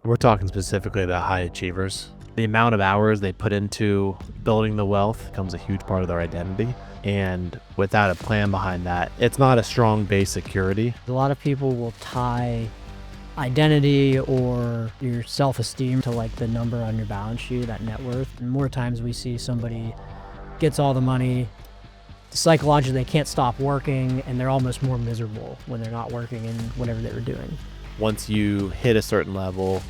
We're talking specifically the high achievers. The amount of hours they put into building the wealth becomes a huge part of their identity. And without a plan behind that, it's not a strong base security. A lot of people will tie identity or your self-esteem to like the number on your balance sheet, that net worth. And more times we see somebody gets all the money, psychologically they can't stop working, and they're almost more miserable when they're not working in whatever they were doing. Once you hit a certain level,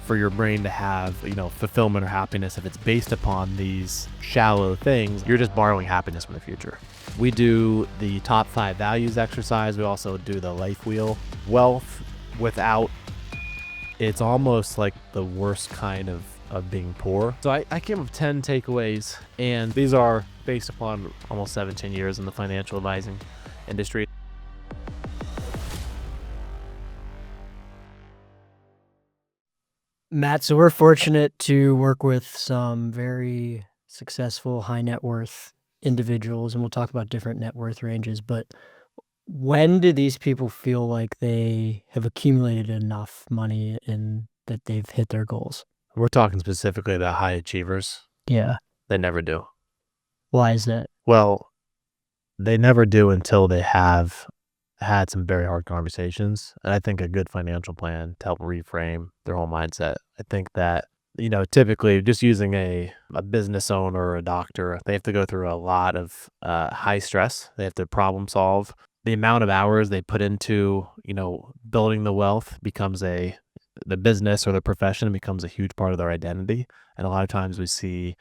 for your brain to have, fulfillment or happiness, if it's based upon these shallow things, you're just borrowing happiness from the future. We do the top 5 values exercise. We also do the life wheel. Wealth without, it's almost like the worst kind of being poor. So I came up with 10 takeaways, and these are based upon almost 17 years in the financial advising industry. Matt, so we're fortunate to work with some very successful high net worth individuals, and we'll talk about different net worth ranges, but when do these people feel like they have accumulated enough money and that they've hit their goals? We're talking specifically the high achievers. Yeah. They never do. Why is that? Well, they never do until they have had some very hard conversations. And I think a good financial plan to help reframe their whole mindset. I think that, typically just using a business owner or a doctor, they have to go through a lot of high stress. They have to problem solve. The amount of hours they put into, building the wealth becomes the business or the profession becomes a huge part of their identity. And a lot of times we see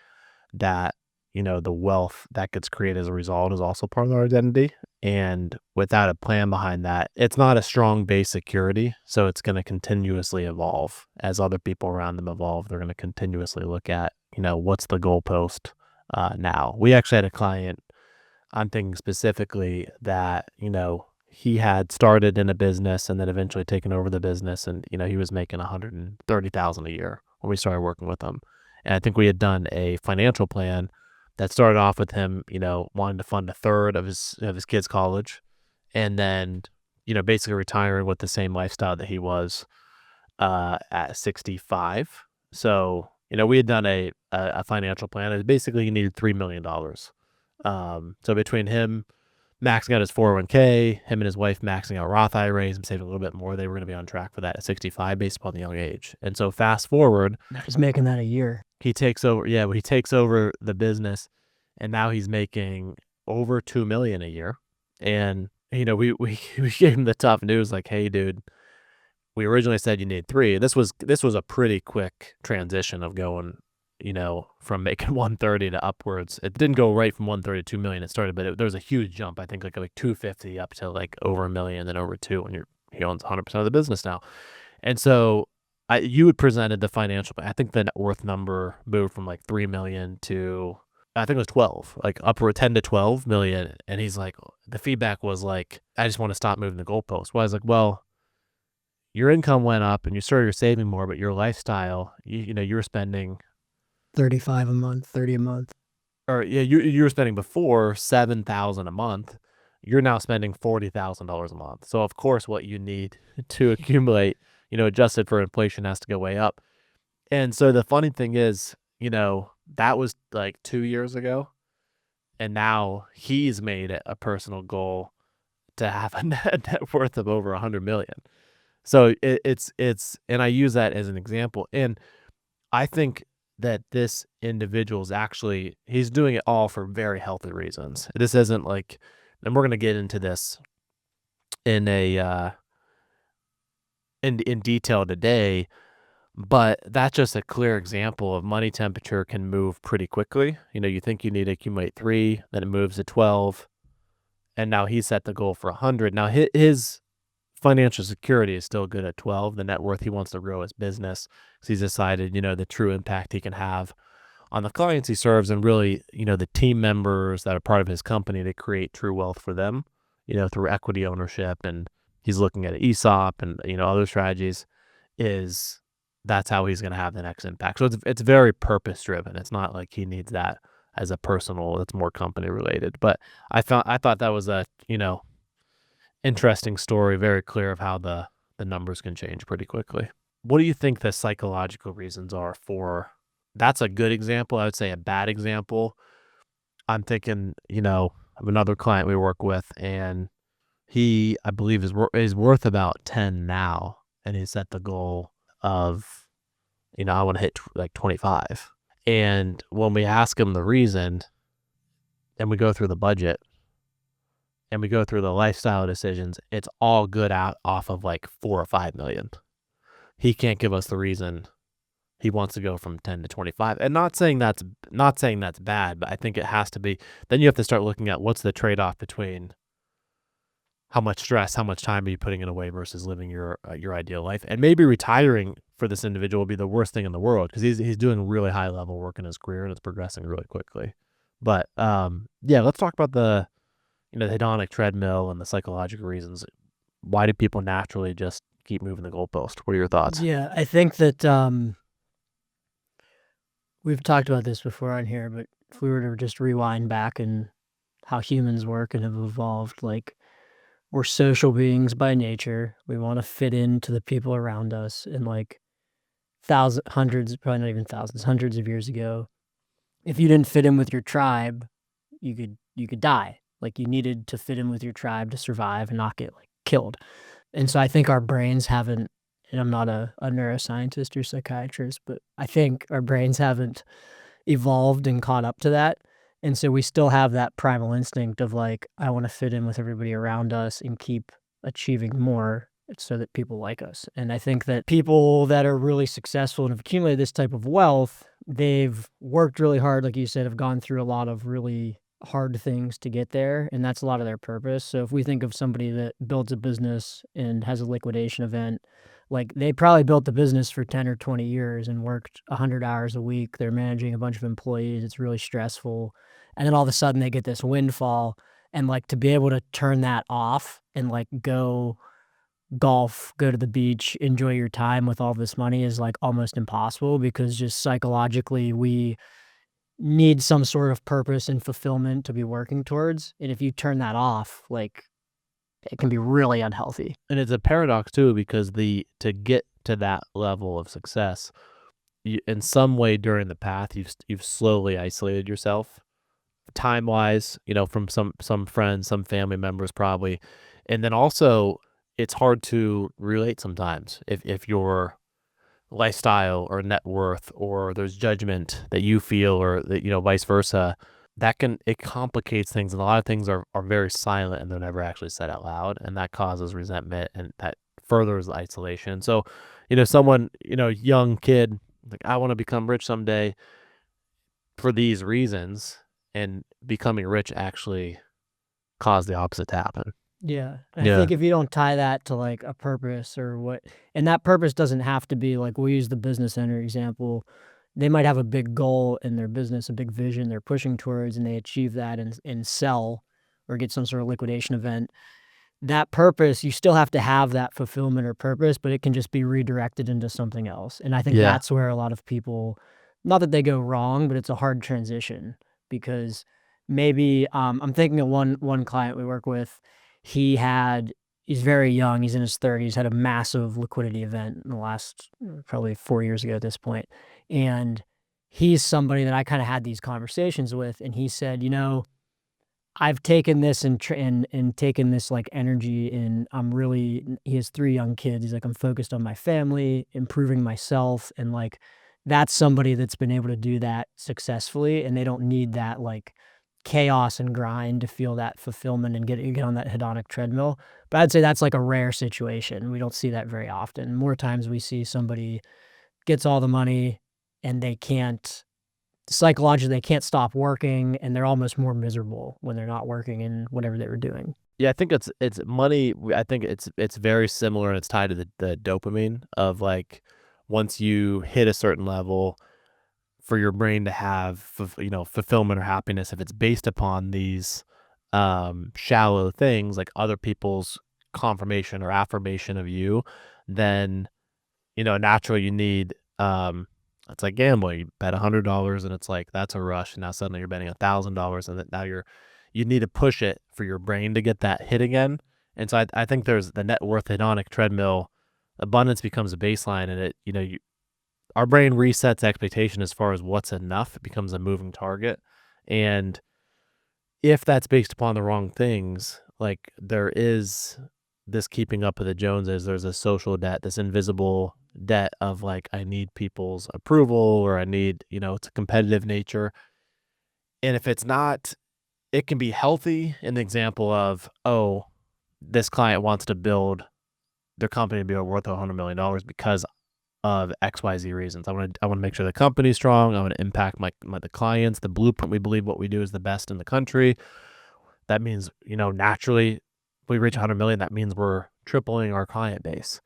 that, the wealth that gets created as a result is also part of their identity. And without a plan behind that, it's not a strong base security. So it's going to continuously evolve. As other people around them evolve, they're going to continuously look at, what's the goalpost now. We actually had a client, I'm thinking specifically that, he had started in a business and then eventually taken over the business. And, he was making $130,000 a year when we started working with him. And I think we had done a financial plan that started off with him, wanting to fund a third of his kids' college, and then, basically retiring with the same lifestyle that he was at 65. So, we had done a financial plan. It basically he needed $3 million. So between him maxing out his 401k, him and his wife maxing out Roth IRAs and saving a little bit more, they were going to be on track for that at 65 based upon the young age. And so fast forward, He's making that a year. he takes over the business, and now he's making over $2 million a year. And we gave him the tough news, like, hey dude, we originally said you need 3. This was a pretty quick transition of going, from making 130 to upwards. It didn't go right from 130 to 2 million. It started, but there was a huge jump. I think like 250 up to like over $1 million, then over 2 when he owns 100% of the business now. And so you had presented the financial, I think the net worth number moved from like 3 million to, I think it was 12, like upward 10 to 12 million. And he's like, the feedback was like, I just want to stop moving the goalpost. Well, I was like, well, your income went up and you're saving more, but your lifestyle, you were spending 35 a month, 30 a month. Or yeah, you were spending before $7,000 a month. You're now spending $40,000 a month. So of course, what you need to accumulate, adjusted for inflation, has to go way up. And so the funny thing is, that was like 2 years ago, and now he's made it a personal goal to have a net worth of over 100 million. So it's and I use that as an example, and I think that this individual is actually, he's doing it all for very healthy reasons. This isn't like, and we're going to get into this in in detail today, but that's just a clear example of money temperature can move pretty quickly. You think you need to accumulate 3, then it moves to 12, and now he set the goal for 100. Now his financial security is still good at 12. The net worth, he wants to grow his business because he's decided, the true impact he can have on the clients he serves, and really, the team members that are part of his company, to create true wealth for them, through equity ownership. And he's looking at ESOP and, other strategies. That's how he's going to have the next impact. So it's very purpose driven. It's not like he needs that as a personal, it's more company related. But I thought that was a, interesting story, very clear of how the numbers can change pretty quickly. what do you think the psychological reasons are for? That's a good example. I would say a bad example. I'm thinking, of another client we work with, and he, I believe, is worth about 10 now, and he set the goal of, I want to hit like 25. And when we ask him the reason, and we go through the budget, and we go through the lifestyle decisions, it's all good out off of like 4 or 5 million. He can't give us the reason he wants to go from 10 to 25. And not saying that's bad, but I think it has to be. Then you have to start looking at what's the trade-off between how much stress, how much time are you putting it away versus living your ideal life. And maybe retiring for this individual will be the worst thing in the world, because he's doing really high level work in his career and it's progressing really quickly. But yeah, let's talk about the hedonic treadmill and the psychological reasons. Why do people naturally just keep moving the goalpost? What are your thoughts? Yeah, I think that we've talked about this before on here, but if we were to just rewind back and how humans work and have evolved, like, we're social beings by nature. We want to fit into the people around us. And like hundreds, probably not even thousands, hundreds of years ago, if you didn't fit in with your tribe, you could die. Like, you needed to fit in with your tribe to survive and not get like killed. And so I think our brains haven't, and I'm not a neuroscientist or psychiatrist, but I think our brains haven't evolved and caught up to that. And so we still have that primal instinct of like, I want to fit in with everybody around us and keep achieving more so that people like us. And I think that people that are really successful and have accumulated this type of wealth, they've worked really hard, like you said, have gone through a lot of really hard things to get there, and that's a lot of their purpose. So if we think of somebody that builds a business and has a liquidation event, like, they probably built the business for 10 or 20 years and worked 100 hours a week. They're managing a bunch of employees. It's really stressful. And then all of a sudden they get this windfall, and like, to be able to turn that off and like go golf, go to the beach, enjoy your time with all this money is like almost impossible, because just psychologically we need some sort of purpose and fulfillment to be working towards. And if you turn that off, like, it can be really unhealthy. And it's a paradox too, because to get to that level of success, in some way during the path, you've slowly isolated yourself, time wise, from some friends, some family members probably, and then also it's hard to relate sometimes if your lifestyle or net worth, or there's judgment that you feel, or that, vice versa. It complicates things, and a lot of things are very silent and they're never actually said out loud, and that causes resentment, and that furthers isolation. So, someone, young kid, like, I want to become rich someday for these reasons, and becoming rich actually caused the opposite to happen. Yeah. I think if you don't tie that to like a purpose or what, and that purpose doesn't have to be like, we'll use the business owner example. They might have a big goal in their business, a big vision they're pushing towards, and they achieve that and sell or get some sort of liquidation event. That purpose, you still have to have that fulfillment or purpose, but it can just be redirected into something else. And I think that's where a lot of people, not that they go wrong, but it's a hard transition, because maybe I'm thinking of one client we work with. He's very young, he's in his 30s, had a massive liquidity event in the last probably 4 years ago at this point. And he's somebody that I kind of had these conversations with, and he said, I've taken this and taken this like energy, and he has 3 young kids. He's like, I'm focused on my family, improving myself. And like, that's somebody that's been able to do that successfully, and they don't need that like chaos and grind to feel that fulfillment and get on that hedonic treadmill. But I'd say that's like a rare situation. We don't see that very often. More times we see somebody gets all the money and psychologically they can't stop working, and they're almost more miserable when they're not working in whatever they were doing. Yeah, I think it's money. I think it's very similar, and it's tied to the dopamine of like, once you hit a certain level, for your brain to have fulfillment or happiness, if it's based upon these shallow things like other people's confirmation or affirmation of you, then naturally you need it's like gambling. You bet $100 and it's like, that's a rush, and now suddenly you're betting $1,000, and now you need to push it for your brain to get that hit again. And so I think there's the net worth hedonic treadmill abundance becomes a baseline, and our brain resets expectation as far as what's enough. It becomes a moving target. And if that's based upon the wrong things, like there is this keeping up with the Joneses, there's a social debt, this invisible debt of like, I need people's approval, or I need, it's a competitive nature. And if it's not, it can be healthy in the example of, oh, this client wants to build their company to be worth $100 million because of XYZ reasons. I want to make sure the company's strong. I want to impact the clients, the blueprint. We believe what we do is the best in the country. That means, naturally, if we reach 100 million, that means we're tripling our client base.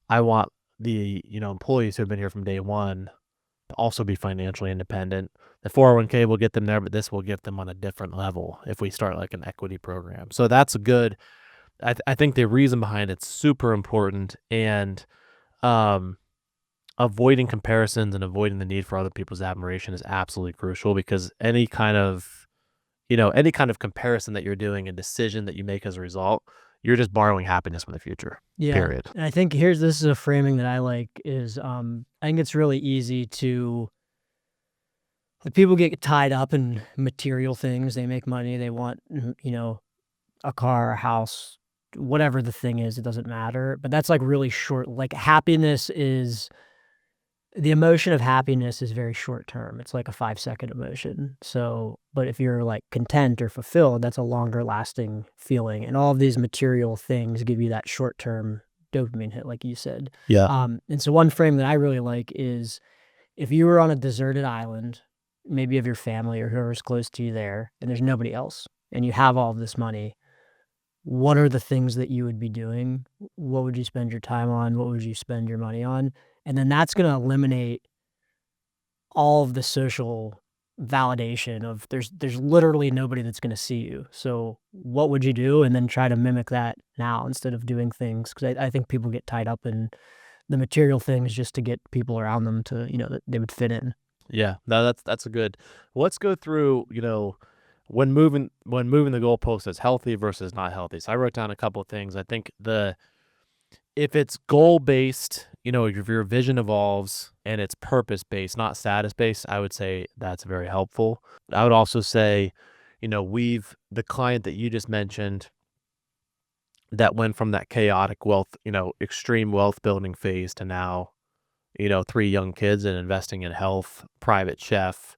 I want the, employees who have been here from day one to also be financially independent. The 401k will get them there, but this will get them on a different level if we start like an equity program. So that's good. I think the reason behind it's super important, and avoiding comparisons and avoiding the need for other people's admiration is absolutely crucial, because any kind of comparison that you're doing, a decision that you make as a result, you're just borrowing happiness from the future. Yeah. Period. And I think this is a framing that I like is, I think it's really easy to, like, people get tied up in material things. They make money. They want, a car, a house, whatever the thing is, it doesn't matter. But that's like really short. Like the emotion of happiness is very short term. It's like a 5-second emotion. So, but if you're like content or fulfilled, that's a longer lasting feeling. And all of these material things give you that short term dopamine hit, like you said. Yeah. And so one frame that I really like is, if you were on a deserted island, maybe of your family or whoever's close to you there, and there's nobody else, and you have all of this money, what are the things that you would be doing? What would you spend your time on? What would you spend your money on? And then that's going to eliminate all of the social validation of there's literally nobody that's going to see you. So what would you do? And then try to mimic that now instead of doing things. Because I think people get tied up in the material things just to get people around them to, that they would fit in. Yeah, no, that's a good. Let's go through, when moving the goalpost as healthy versus not healthy. So I wrote down a couple of things. I think if it's goal based, if your vision evolves and it's purpose based, not status based, I would say that's very helpful. I would also say, the client that you just mentioned that went from that chaotic wealth, extreme wealth building phase to now, 3 young kids and investing in health, private chef,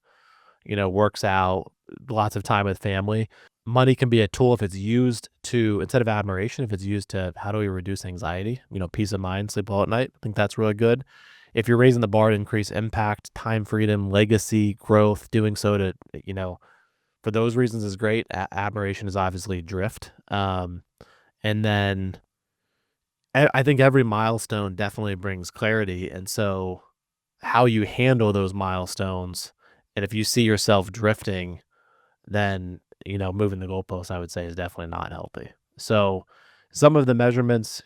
works out, lots of time with family. Money can be a tool if it's used to, instead of admiration, if it's used to, how do we reduce anxiety, peace of mind, sleep well at night. I think that's really good. If you're raising the bar to increase impact, time freedom, legacy, growth, doing so to, for those reasons is great. Admiration is obviously drift. And then I think every milestone definitely brings clarity. And so how you handle those milestones, and if you see yourself drifting, then, moving the goalpost, I would say, is definitely not healthy. So some of the measurements,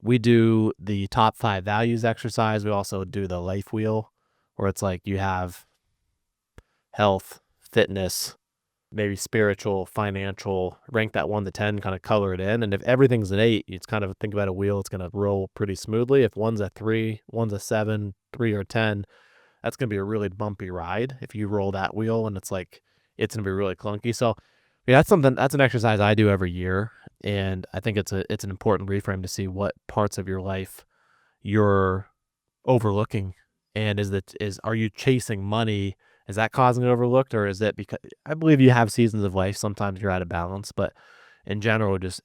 we do the top 5 values exercise. We also do the life wheel, where it's like you have health, fitness, maybe spiritual, financial, rank that 1 to 10, kind of color it in. And if everything's an 8, it's kind of think about a wheel, it's going to roll pretty smoothly. If 1's a 3, 1's a 7, 3 or 10, that's going to be a really bumpy ride if you roll that wheel, and it's going to be really clunky. So yeah, that's an exercise I do every year. And I think it's an important reframe to see what parts of your life you're overlooking. And are you chasing money? Is that causing it overlooked, or is it because I believe you have seasons of life, sometimes you're out of balance, but in general, just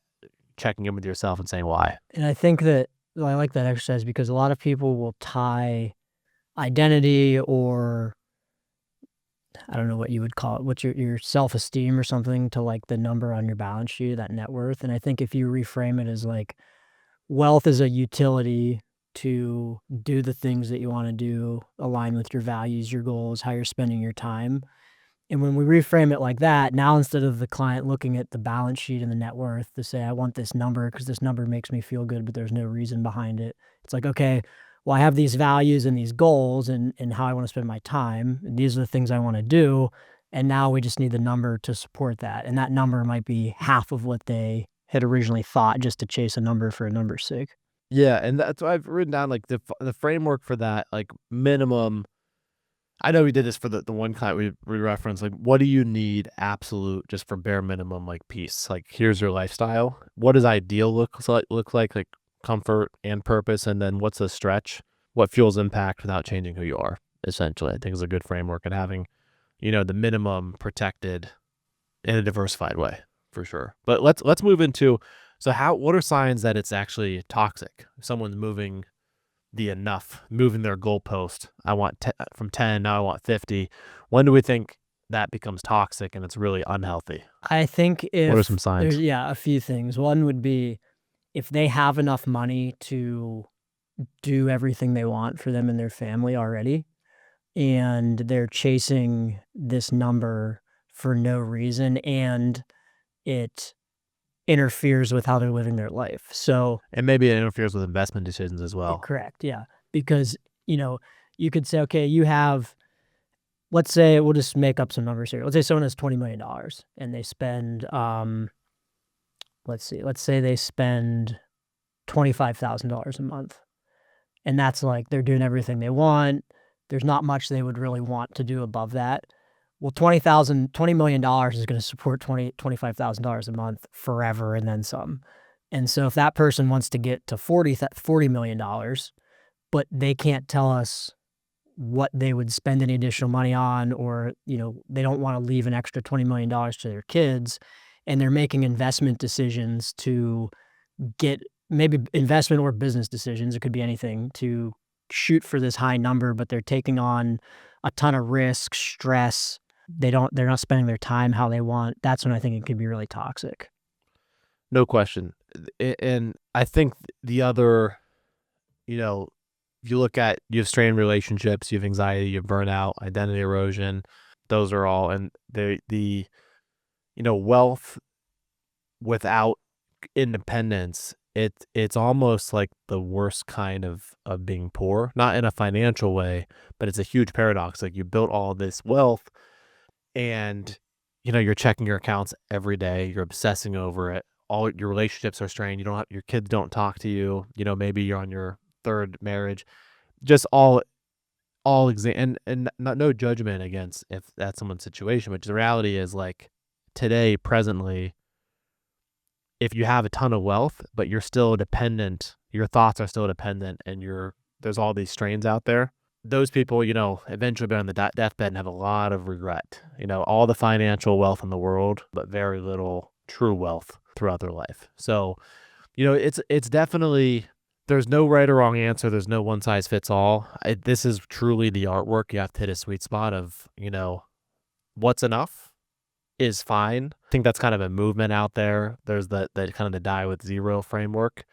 checking in with yourself and saying why. And I think that I like that exercise because a lot of people will tie identity, or I don't know what you would call it, what's your self-esteem or something, to like the number on your balance sheet, that net worth. And I think if you reframe it as like wealth is a utility to do the things that you want to do, align with your values, your goals, how you're spending your time. And when we reframe it like that, now instead of the client looking at the balance sheet and the net worth to say, I want this number because this number makes me feel good, but there's no reason behind it. It's like, okay, well, I have these values and these goals and how I want to spend my time. And these are the things I want to do. And now we just need the number to support that. And that number might be half of what they had originally thought, just to chase a number for a number's sake. Yeah, and that's why I've written down, like, the framework for that, like, minimum. I know we did this for the one client we referenced, like, what do you need absolute just for bare minimum, like, peace? Like, here's your lifestyle. What does ideal look like comfort and purpose, and then what's a stretch? What fuels impact without changing who you are, essentially, I think is a good framework, and having, the minimum protected in a diversified way, for sure. But let's move into, so what are signs that it's actually toxic? Someone's moving their goalpost. I want from 10, now I want 50. When do we think that becomes toxic and it's really unhealthy? I think What are if some there's, signs? yeah, a few things. One would be if they have enough money to do everything they want for them and their family already, and they're chasing this number for no reason, and it interferes with how they're living their life. So, And maybe it interferes with investment decisions as well. correct, yeah, because, you could say, okay, you have, let's say, we'll just make up some numbers here. Let's say someone has $20 million and they spend, let's say they spend $25,000 a month. And that's like they're doing everything they want. There's not much they would really want to do above that. Well, $20 million is going to support $25,000 a month forever and then some. And so if that person wants to get to $40 million, but they can't tell us what they would spend any additional money on, or, they don't want to leave an extra $20 million to their kids, and they're making investment decisions to get, maybe investment or business decisions, it could be anything, to shoot for this high number, but they're taking on a ton of risk, stress. They're not spending their time how they want. That's when I think it could be really toxic. No question. And I think the other, if you have strained relationships, you have anxiety, you have burnout, identity erosion. Those are all, and wealth without independence, it's almost like the worst kind of being poor, not in a financial way, but it's a huge paradox. Like, you built all this wealth, and you're checking your accounts every day, you're obsessing over it. All your relationships are strained. Your kids don't talk to you. Maybe you're on your third marriage. Just and not, no judgment against if that's someone's situation, but the reality is, like, today, presently, if you have a ton of wealth, but you're still dependent, your thoughts are still dependent, and there's all these strains out there. Those people, eventually be on the deathbed and have a lot of regret. All the financial wealth in the world, but very little true wealth throughout their life. So, it's definitely, there's no right or wrong answer. There's no one size fits all. This is truly the artwork. You have to hit a sweet spot of, what's enough is fine. I think that's kind of a movement out there. There's the kind of the die with zero framework.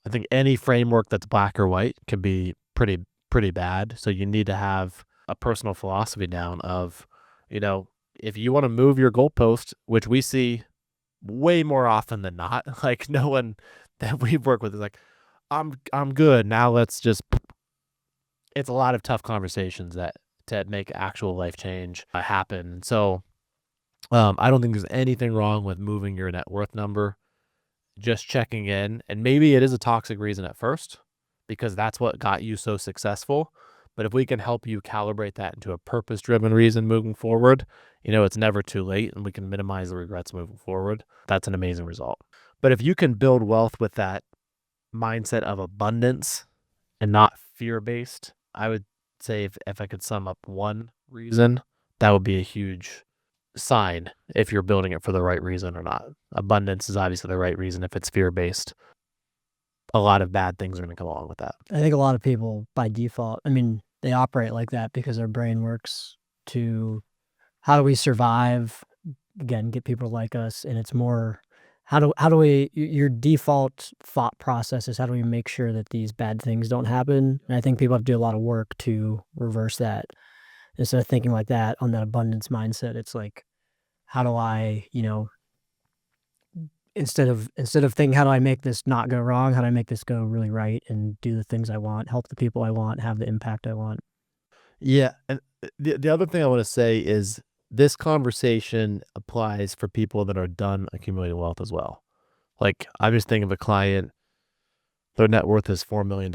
I think any framework that's black or white can be pretty bad. So you need to have a personal philosophy down of, if you want to move your goalpost, which we see way more often than not, like, no one that we've worked with is like, I'm good. Now let's just, it's a lot of tough conversations that to make actual life change happen. So I don't think there's anything wrong with moving your net worth number, just checking in. And maybe it is a toxic reason at first because that's what got you so successful. But if we can help you calibrate that into a purpose-driven reason moving forward, it's never too late, and we can minimize the regrets moving forward. That's an amazing result. But if you can build wealth with that mindset of abundance and not fear-based, I would say, if I could sum up one reason, that would be a huge sign if you're building it for the right reason or not. Abundance is obviously the right reason. If it's fear-based, a lot of bad things are going to come along with that. I think a lot of people by default, I mean, they operate like that because their brain works to, how do we survive? Again, get people like us, and it's more, how do we, your default thought process is, how do we make sure that these bad things don't happen? And I think people have to do a lot of work to reverse that. Instead of thinking like that on that abundance mindset, it's like, how do I, instead of thinking, how do I make this not go wrong? How do I make this go really right and do the things I want, help the people I want, have the impact I want? Yeah, and the other thing I want to say is this conversation applies for people that are done accumulating wealth as well. Like, I'm just thinking of a client Their net worth is $4 million,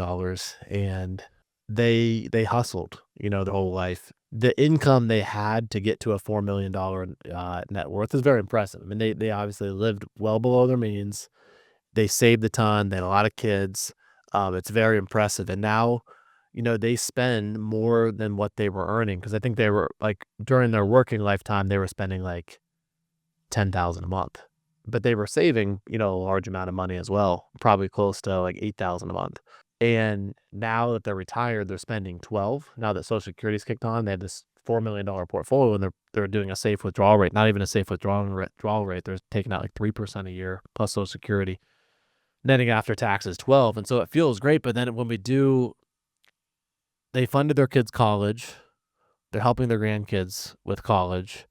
and they hustled, their whole life. The income they had to get to a $4 million net worth is very impressive. I mean, they obviously lived well below their means. They saved a ton. They had a lot of kids. It's very impressive. And now, they spend more than what they were earning, because I think they were like, during their working lifetime, they were spending like 10,000 a month, but they were saving, a large amount of money as well, probably close to like 8,000 a month. And now that they're retired, they're spending 12. Now that Social Security's kicked on, they have this $4 million portfolio, and they're doing a safe withdrawal rate, not even a safe withdrawal rate. They're taking out like 3% a year plus Social Security, netting after taxes 12. And so it feels great. But then when they funded their kids' college, they're helping their grandkids with college,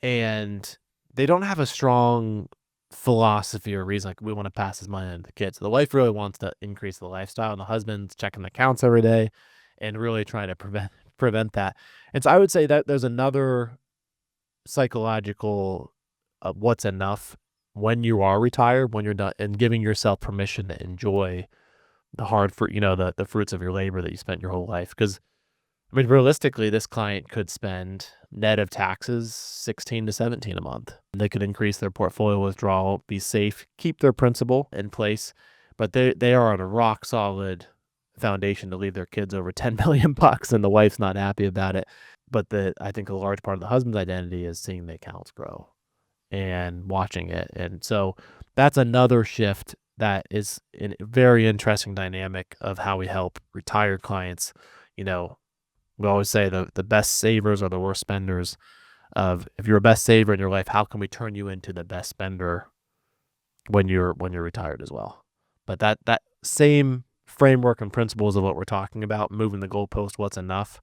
and they don't have a strong philosophy or reason, like, we want to pass this money on to the kids. So the wife really wants to increase the lifestyle, and the husband's checking the accounts every day and really trying to prevent that. And so I would say that there's another psychological what's enough when you are retired, when you're done, and giving yourself permission to enjoy the hard fruit, the fruits of your labor that you spent your whole life. Because I mean, realistically, this client could spend, net of taxes, 16 to 17 a month. They could increase their portfolio withdrawal, be safe, keep their principal in place, but they are on a rock solid foundation to leave their kids over 10 million bucks, and the wife's not happy about it. But I think a large part of the husband's identity is seeing the accounts grow and watching it. And so that's another shift that is a very interesting dynamic of how we help retired clients. We always say the best savers are the worst spenders. If you're a best saver in your life, how can we turn you into the best spender when you're retired as well? But that same framework and principles of what we're talking about, moving the goalpost, what's enough,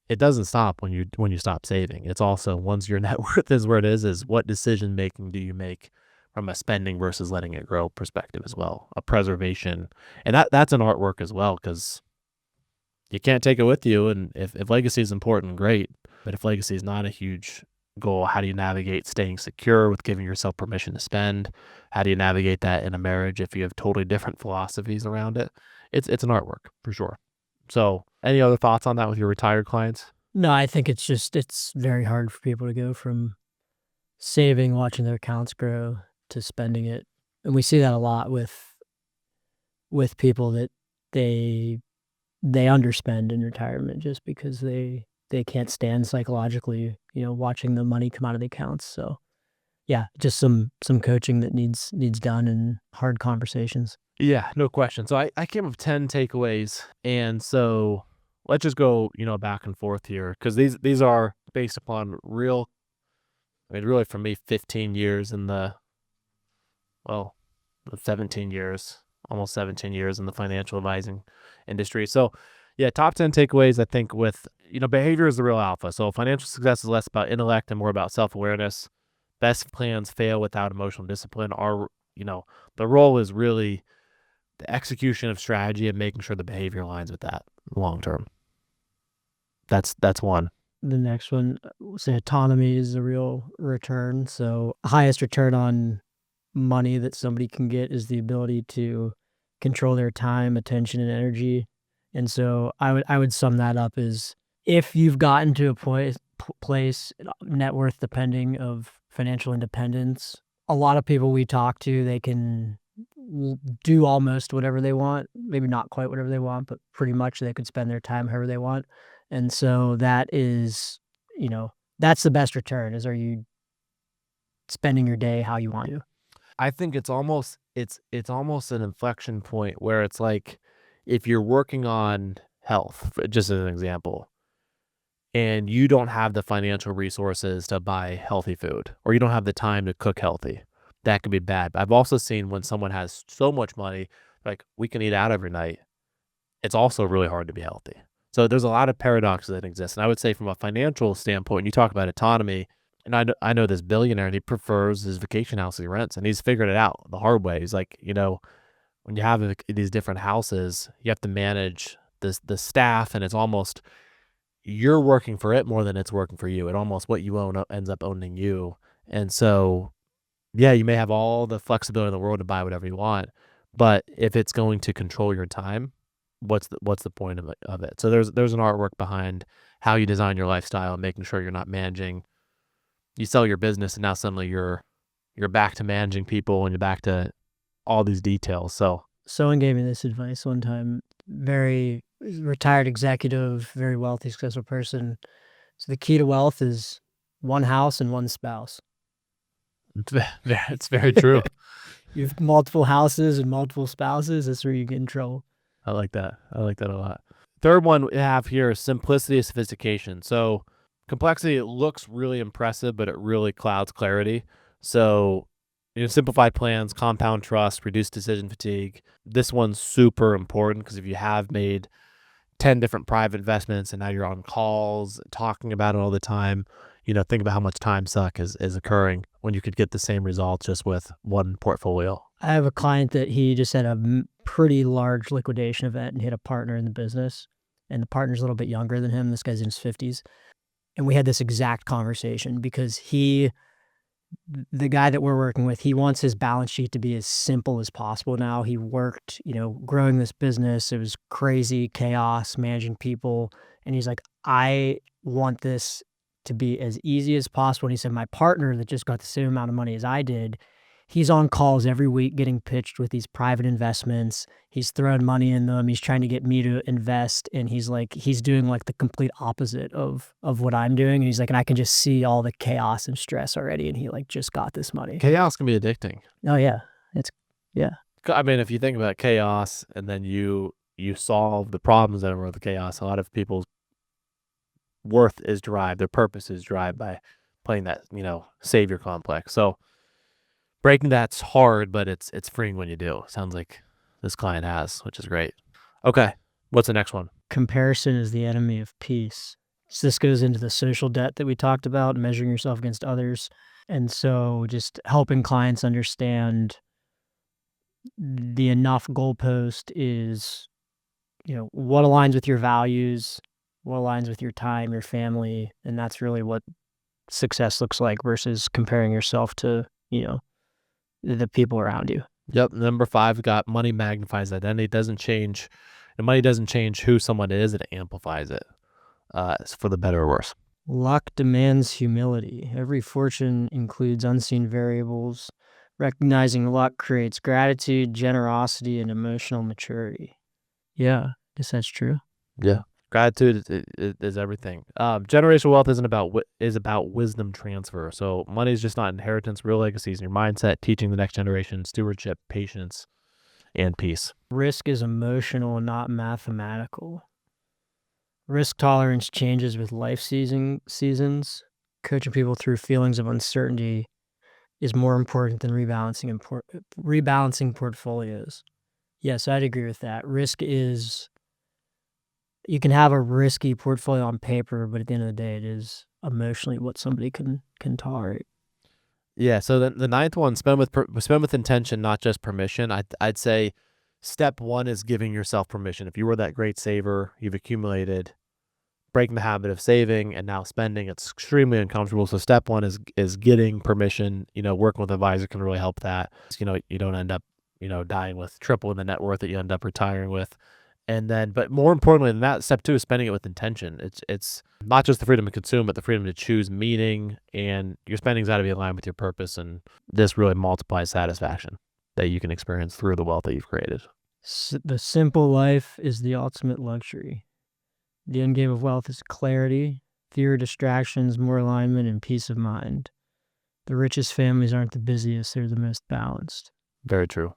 it doesn't stop when you stop saving. It's also, once your net worth is where it is what decision making do you make from a spending versus letting it grow perspective as well, a preservation. And that's an artwork as well, because you can't take it with you. And if legacy is important, great. But if legacy is not a huge goal, how do you navigate staying secure with giving yourself permission to spend? How do you navigate that in a marriage if you have totally different philosophies around it? It's an artwork for sure. So any other thoughts on that with your retired clients? No, I think it's very hard for people to go from saving, watching their accounts grow, to spending it. And we see that a lot with people that they underspend in retirement just because they can't stand psychologically, watching the money come out of the accounts. So yeah, just some coaching that needs done, and hard conversations. Yeah, no question. So I came up with 10 takeaways. And so let's just go, back and forth here, because these are based upon really for me, 15 years in the 17 years, almost 17 years in the financial advising industry. So yeah, top 10 takeaways, I think, with, behavior is the real alpha. So financial success is less about intellect and more about self-awareness. Best plans fail without emotional discipline. The role is really the execution of strategy and making sure the behavior aligns with that long term. That's one. The next one, say autonomy is the real return. So highest return on money that somebody can get is the ability to control their time, attention, and energy. And so I would sum that up as, if you've gotten to a place, net worth depending, of financial independence, a lot of people we talk to, they can do almost whatever they want, maybe not quite whatever they want, but pretty much they could spend their time however they want. And so that is, that's the best return, is, are you spending your day how you want to? I think it's almost an inflection point where it's like, if you're working on health, just as an example, and you don't have the financial resources to buy healthy food, or you don't have the time to cook healthy, that could be bad. But I've also seen when someone has so much money, like, we can eat out every night, it's also really hard to be healthy. So there's a lot of paradoxes that exist. And I would say, from a financial standpoint, you talk about autonomy, and I know this billionaire, and he prefers his vacation house he rents, and he's figured it out the hard way. He's like, when you have these different houses, you have to manage the staff, and it's almost, you're working for it more than it's working for you. It almost, what you own ends up owning you. And so, yeah, you may have all the flexibility in the world to buy whatever you want, But if it's going to control your time, what's the point of it? So there's an artwork behind how you design your lifestyle, making sure you're not managing. You sell your business, and now suddenly you're back to managing people, and you're back to all these details. So someone gave me this advice one time. Very retired executive, very wealthy, successful person. So the key to wealth is one house and one spouse. it's very true. You have multiple houses and multiple spouses, that's where you get in trouble. I like that. I like that a lot. Third one we have here is simplicity and sophistication. So complexity, it looks really impressive, but it really clouds clarity. So simplified plans, compound trust, reduce decision fatigue. This one's super important because if you have made 10 different private investments and now you're on calls talking about it all the time, think about how much time suck is occurring when you could get the same results just with one portfolio. I have a client that he just had a pretty large liquidation event and he had a partner in the business, and the partner's a little bit younger than him. This guy's in his 50s. And we had this exact conversation because the guy that we're working with, he wants his balance sheet to be as simple as possible now. He worked, growing this business. It was crazy chaos, managing people. And he's like, I want this to be as easy as possible. And he said, my partner that just got the same amount of money as I did, he's on calls every week getting pitched with these private investments. He's throwing money in them. He's trying to get me to invest. And he's doing like the complete opposite of what I'm doing. And he's like, and I can just see all the chaos and stress already. And he just got this money. Chaos can be addicting. Oh yeah. Yeah. I mean, if you think about chaos and then you solve the problems that are with the chaos, a lot of people's worth is derived, their purpose is derived by playing that, savior complex. So breaking that's hard, but it's freeing when you do. Sounds like this client has, which is great. Okay, what's the next one? Comparison is the enemy of peace. So this goes into the social debt that we talked about, measuring yourself against others. And so just helping clients understand the enough goalpost is, what aligns with your values, what aligns with your time, your family, and that's really what success looks like versus comparing yourself to, the people around you. Yep. Number 5, we got money magnifies identity. It doesn't change. And money doesn't change who someone is. It amplifies it. It's for the better or worse. Luck demands humility. Every fortune includes unseen variables. Recognizing luck creates gratitude, generosity, and emotional maturity. Yeah, I guess that's true. Yeah. Gratitude is everything. Generational wealth is about wisdom transfer. So money is just not inheritance. Real legacy is your mindset, teaching the next generation, stewardship, patience, and peace. Risk is emotional, not mathematical. Risk tolerance changes with life seasons. Coaching people through feelings of uncertainty is more important than rebalancing portfolios. Yes, I'd agree with that. Risk is... You can have a risky portfolio on paper, but at the end of the day, it is emotionally what somebody can tolerate. Yeah. So the 9th one, spend with intention, not just permission. I'd say step 1 is giving yourself permission. If you were that great saver, you've accumulated, breaking the habit of saving and now spending, it's extremely uncomfortable. So step 1 is getting permission. Working with an advisor can really help that. You don't end up, dying with triple the net worth that you end up retiring with. And then, but more importantly than that, step 2 is spending it with intention. It's not just the freedom to consume, but the freedom to choose meaning, and your spending's got to be aligned with your purpose. And this really multiplies satisfaction that you can experience through the wealth that you've created. The simple life is the ultimate luxury. The end game of wealth is clarity, fewer distractions, more alignment, and peace of mind. The richest families aren't the busiest, they're the most balanced. Very true.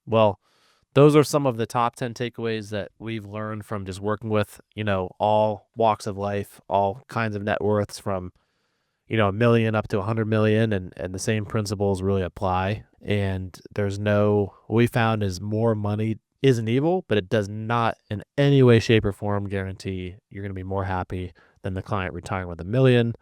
Well, those are some of the top 10 takeaways that we've learned from just working with, all walks of life, all kinds of net worths from, $1 million up to 100 million, and the same principles really apply. And what we found is more money isn't evil, but it does not in any way, shape, or form guarantee you're going to be more happy than the client retiring with $1 million.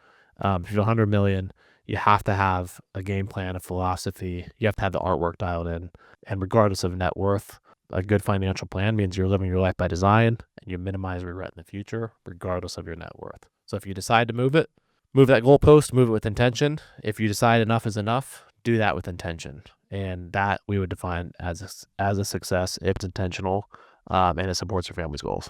If you're 100 million, you have to have a game plan, a philosophy. You have to have the artwork dialed in. And regardless of net worth, a good financial plan means you're living your life by design and you minimize regret in the future, regardless of your net worth. So if you decide to move that goalpost, move it with intention. If you decide enough is enough, do that with intention. And that we would define as a success if it's intentional, and it supports your family's goals.